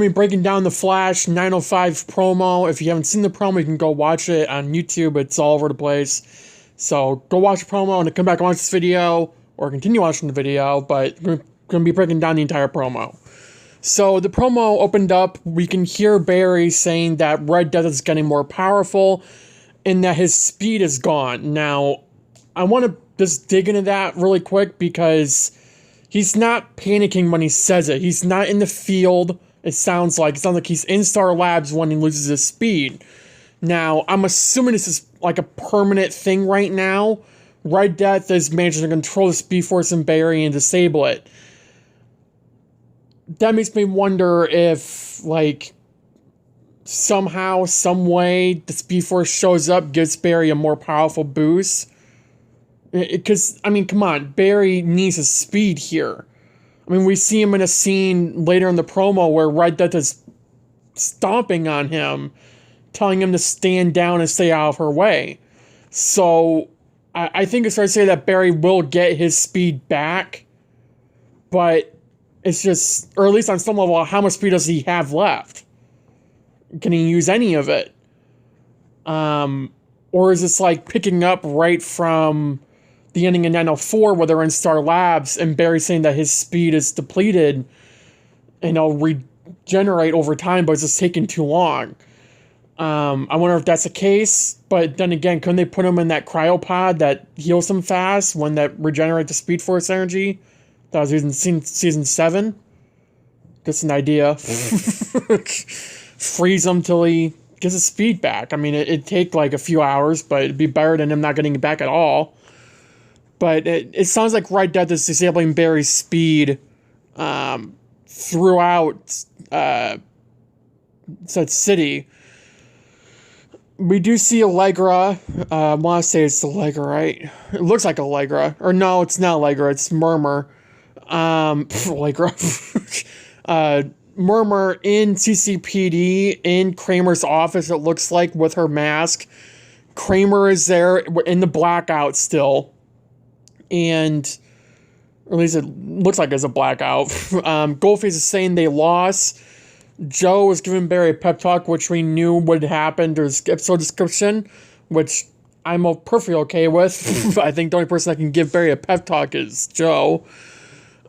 going to be breaking down the Flash 905 promo. If you haven't seen the promo, you can go watch it on YouTube. It's all over the place. So go watch the promo and come back and watch this video, or continue watching the video, but we're going to be breaking down the entire promo. So the promo opened up, we can hear Barry saying that Red Death is getting more powerful and that his speed is gone. Now, I want to just dig into that really quick because he's not panicking when he says it. He's not in the field, it sounds like. It sounds like he's in Star Labs when he loses his speed. Now, I'm assuming this is like a permanent thing right now. Red Death is managing to control the Speed Force in Barry and disable it. That makes me wonder if, like, somehow, some way, the Speed Force shows up, gives Barry a more powerful boost. Because, I mean, come on, Barry needs his speed here. I mean, we see him in a scene later in the promo where Red Death is stomping on him, telling him to stand down and stay out of her way. So, I think it's fair to say that Barry will get his speed back, but it's just, or at least on some level, how much speed does he have left? Can he use any of it? Or is this like picking up right from the ending in 904 where they're in Star Labs and Barry saying that his speed is depleted and he'll regenerate over time, but it's just taking too long. I wonder if that's the case, but then again, couldn't they put him in that cryopod that heals him fast, one that regenerates the Speed Force energy? That was used in season 7. Just an idea. Freeze him till he gets his speed back. I mean, it'd take like a few hours, but it'd be better than him not getting it back at all. But it sounds like Red Death is disabling Barry's speed throughout said city. We do see Allegra. I want to say it's Allegra, right? It looks like Allegra. Or no, it's not Allegra. It's Murmur. Allegra. Murmur in CCPD, in Kramer's office, it looks like, with her mask. Kramer is there in the blackout still. And, or at least it looks like it's a blackout. Goldface is saying they lost. Joe was giving Barry a pep talk, which we knew would happen. There's episode description, which I'm perfectly okay with. I think the only person that can give Barry a pep talk is Joe.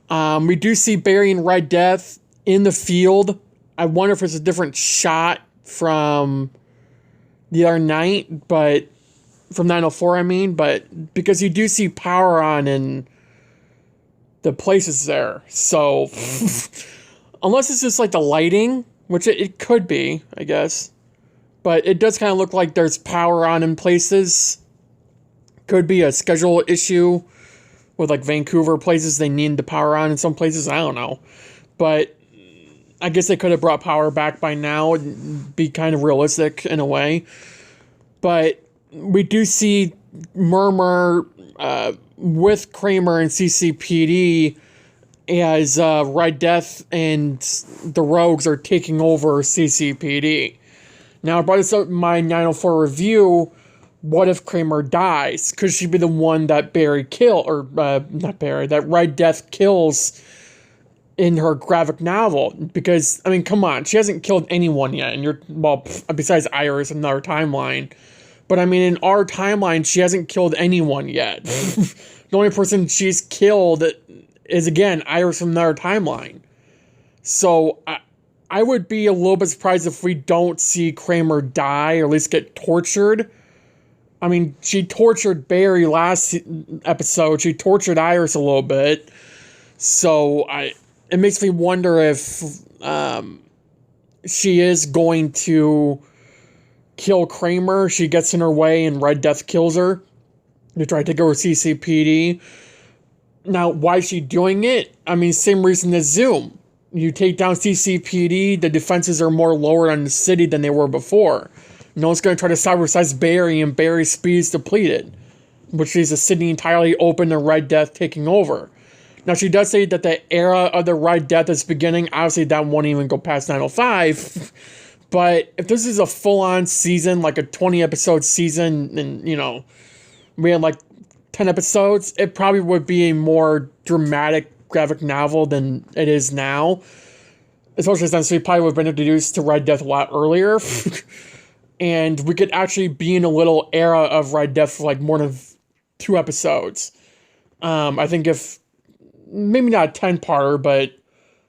We do see Barry and Red Death in the field. I wonder if it's a different shot from the other night, but from 904, I mean, but because you do see power on and the place is there. So, unless it's just like the lighting, which it could be, I guess, but it does kind of look like there's power on in places. Could be a schedule issue with like Vancouver places they need the power on in some places. I don't know, but I guess they could have brought power back by now and be kind of realistic in a way. But we do see Murmur with Kramer and CCPD as Red Death and the Rogues are taking over CCPD. Now, I brought this up in my 904 review. What if Kramer dies? Could she be the one that Barry kill, or not Barry, that Red Death kills in her graphic novel? Because, I mean, come on, she hasn't killed anyone yet, and besides Iris in another timeline. But I mean, in our timeline, she hasn't killed anyone yet. The only person she's killed is, again, Iris from another timeline. So, I would be a little bit surprised if we don't see Kramer die, or at least get tortured. I mean, she tortured Barry last episode. She tortured Iris a little bit. So, it makes me wonder if she is going to kill Kramer. She gets in her way and Red Death kills her to try to take over CCPD. Now, why is she doing it? I mean, same reason as Zoom. You take down CCPD, the defenses are more lowered on the city than they were before. No one's going to try to cyber-size Barry, and Barry's speed is depleted, which leaves the city entirely open to Red Death taking over. Now, she does say that the era of the Red Death is beginning. Obviously, that won't even go past 905. But if this is a full-on season, like a 20-episode season, and, you know, we had like 10 episodes, it probably would be a more dramatic graphic novel than it is now. especially since we probably would have been introduced to Red Death a lot earlier. And we could actually be in a little era of Red Death for like more than 2 episodes. I think if, maybe not a 10-parter, but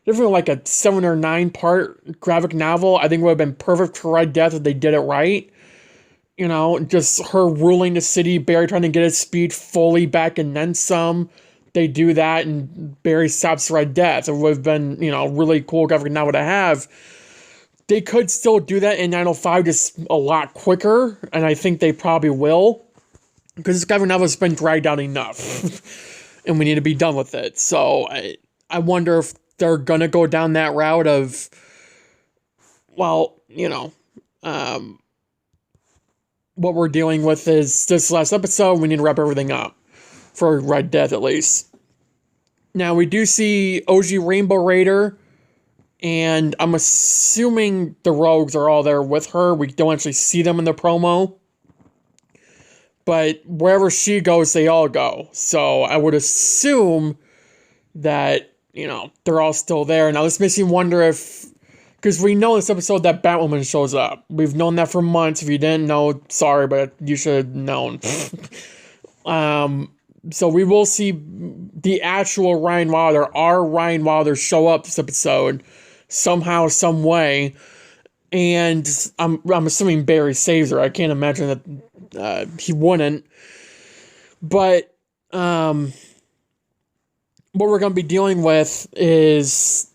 definitely like a 7 or 9-part graphic novel, I think would have been perfect for Red Death if they did it right. You know, just her ruling the city, Barry trying to get his speed fully back and then some. They do that and Barry stops Red Death. It would have been, you know, really cool graphic novel to have. They could still do that in 905 just a lot quicker, and I think they probably will. Because this graphic novel has been dragged out enough. And we need to be done with it. So I wonder if they're going to go down that route of, well, you know, what we're dealing with is this last episode, we need to wrap everything up. For Red Death, at least. Now, we do see OG Rainbow Raider, and I'm assuming the Rogues are all there with her. We don't actually see them in the promo. But wherever she goes, they all go. So I would assume that, you know, they're all still there. Now, this makes me wonder if, because we know this episode that Batwoman shows up. We've known that for months. If you didn't know, sorry, but you should have known. So we will see the actual Ryan Wilder, our Ryan Wilder, show up this episode somehow, some way. And I'm assuming Barry saves her. I can't imagine that he wouldn't. But what we're going to be dealing with is,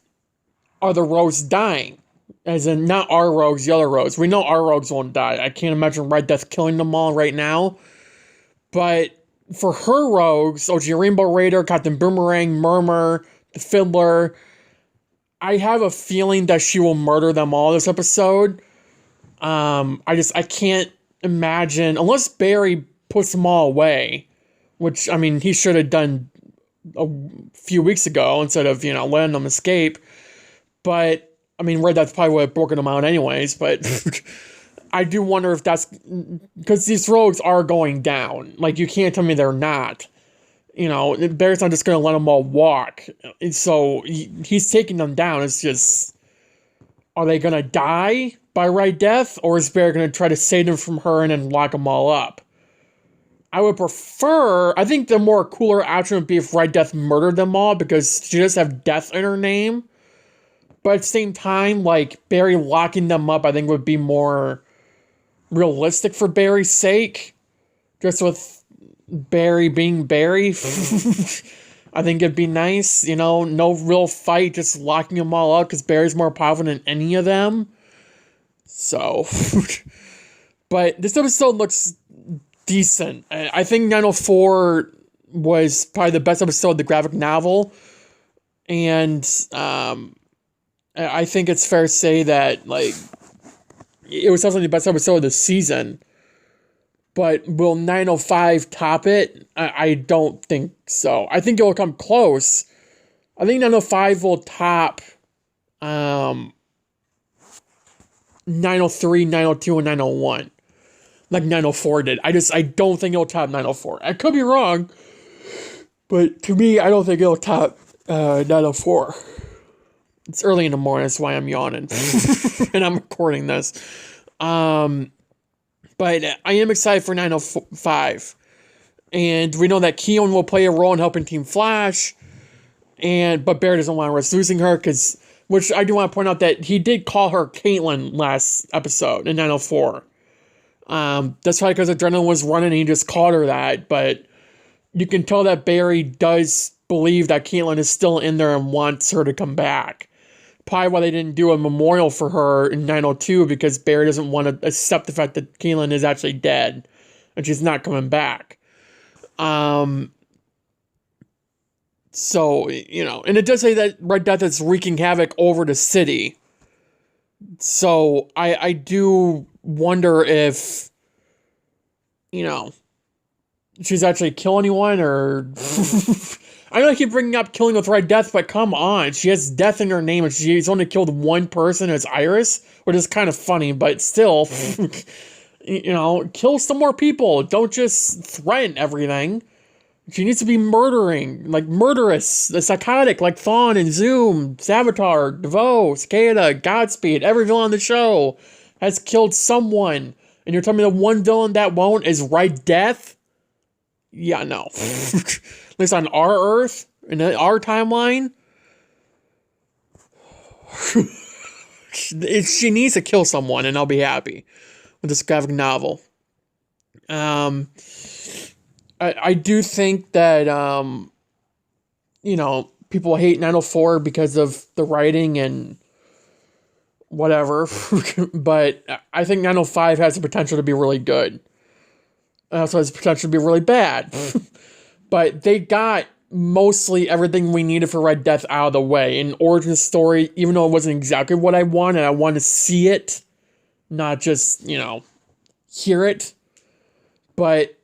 are the Rogues dying? As in, not our Rogues, the other Rogues. We know our Rogues won't die. I can't imagine Red Death killing them all right now. But for her Rogues, OG Rainbow Raider, Captain Boomerang, Murmur, the Fiddler, I have a feeling that she will murder them all this episode. I can't imagine, unless Barry puts them all away, which, I mean, he should have done a few weeks ago instead of, you know, letting them escape. But, I mean, Red Death probably would have broken them out anyways, but I do wonder if that's, because these Rogues are going down. Like, you can't tell me they're not. You know, Barry's not just going to let them all walk. So, he's taking them down. It's just, are they going to die by Red Death? Or is Barry going to try to save them from her and then lock them all up? I would prefer, I think the more cooler option would be if Red Death murdered them all, because she does have death in her name. But at the same time, like, Barry locking them up, I think would be more realistic for Barry's sake. Just with Barry being Barry. I think it'd be nice, you know, no real fight, just locking them all up, because Barry's more powerful than any of them. So, but this episode looks decent. I think 904 was probably the best episode of the graphic novel. And, I think it's fair to say that, like, it was definitely the best episode of the season. But will 905 top it? I don't think so. I think it will come close. I think 905 will top 903, 902, and 901. Like 904 did. I don't think it'll top 904. I could be wrong. But to me, I don't think it'll top 904. It's early in the morning, that's why I'm yawning. And I'm recording this. But I am excited for 905. And we know that Keon will play a role in helping Team Flash. But Barry doesn't want to risk losing her, which I do want to point out that he did call her Caitlin last episode in 904. That's probably because adrenaline was running and he just called her that. But you can tell that Barry does believe that Caitlin is still in there and wants her to come back. Probably why they didn't do a memorial for her in 902, because Barry doesn't want to accept the fact that Caitlin is actually dead and she's not coming back. So, you know, and it does say that Red Death is wreaking havoc over the city. So I do wonder if, you know, she's actually kill anyone, or I know I keep bringing up killing with Red Death, but come on, she has death in her name and she's only killed one person, it's Iris, which is kind of funny, but still, you know, kill some more people. Don't just threaten everything. She needs to be murdering, like murderous, the psychotic, like Thawne and Zoom, Savitar, DeVoe, Cicada, Godspeed, every villain on the show has killed someone. And you're telling me the one villain that won't is Red Death? Yeah, no. At least on our Earth, in our timeline. She needs to kill someone, and I'll be happy with this graphic novel. I do think that, people hate 904 because of the writing and whatever, but I think 905 has the potential to be really good. It also has the potential to be really bad. But they got mostly everything we needed for Red Death out of the way. An origin story, even though it wasn't exactly what I wanted, I wanted to see it, not just, hear it. But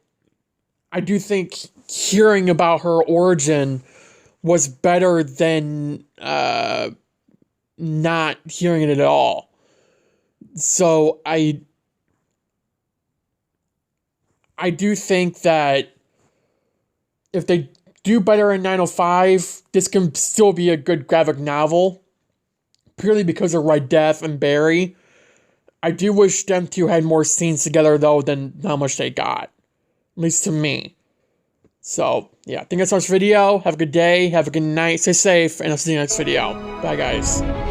I do think hearing about her origin was better than not hearing it at all. So I do think that if they do better in 905, this can still be a good graphic novel, purely because of Red Death and Barry. I do wish them two had more scenes together, though, than how much they got. At least to me. So, yeah, I think that's our video. Have a good day. Have a good night. Stay safe. And I'll see you in the next video. Bye, guys.